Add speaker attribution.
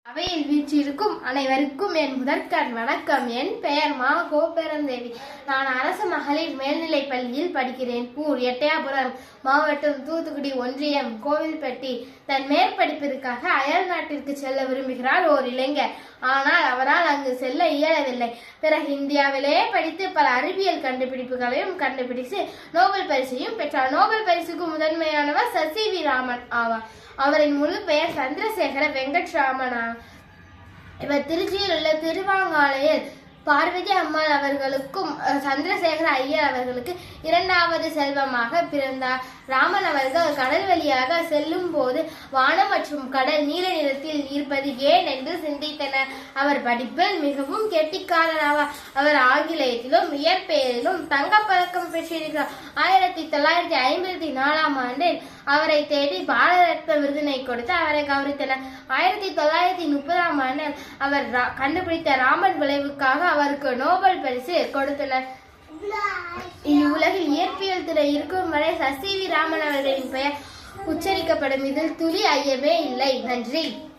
Speaker 1: அவையில் வீற்றிருக்கும் அனைவருக்கும் என் முதற்கண் வணக்கம். என் பெயர் மா கோபெருந்தேவி. நான் அரசு மகளிர் மேல்நிலைப் பள்ளியில் படிக்கிறேன். ஊர் எட்டயாபுரம், மாவட்டம் தூத்துக்குடி ஒன்றியம், கோவில்பட்டி. தன் மேற்படிப்பிற்காக அயல் நாட்டிற்கு செல்ல விரும்புகிறார் ஓர் இளைஞர். ஆனால் அவரால் அங்கு செல்ல இயலவில்லை. பிறகு இந்தியாவிலேயே படித்து பல அறிவியல் கண்டுபிடிப்புகளையும் கண்டுபிடித்து நோபல் பரிசையும் பெற்றார். நோபல் பரிசுக்கு முதன்மையானவர் சசி ராமன் ஆவார். அவரின் முழு பெயர் சந்திரசேகர வெங்கட்ராமன். இவர் திருச்சியில் உள்ள திருவாங்காலையில் பார்வதி அம்மாள் அவர்களுக்கும் சந்திரசேகர ஐயர் அவர்களுக்கு இரண்டாவது செல்வமாக பிறந்தார். ராமன் அவர்கள் கடல் வழியாக செல்லும் போது வானம் மற்றும் கடல் நீல நிறத்தில் இருப்பது ஏன் என்று சிந்தித்தனர். அவர் படிப்பில் மிகவும் கெட்டிக்காரராவார். அவர் ஆங்கிலேயத்திலும் இயற்பெயரிலும் தங்கப்பதக்கம் பெற்றிருக்கிறார். 1954 ஆண்டில் அவரை தேடி பாரத ரத்ன விருதினை கொடுத்து அவரை கௌரவித்தனர். 1930 ஆண்டில் அவர் கண்டுபிடித்த ராமன் விளைவுக்காக அவருக்கு நோபல் பரிசு கொடுத்தனர். இவ்வுலகில் இயற்பியல் துறை இருக்கும் வரை சசி ராமன் அவர்களின் பெயர் உச்சரிக்கப்படும். இதில் துளி ஐயமே இல்லை. நன்றி.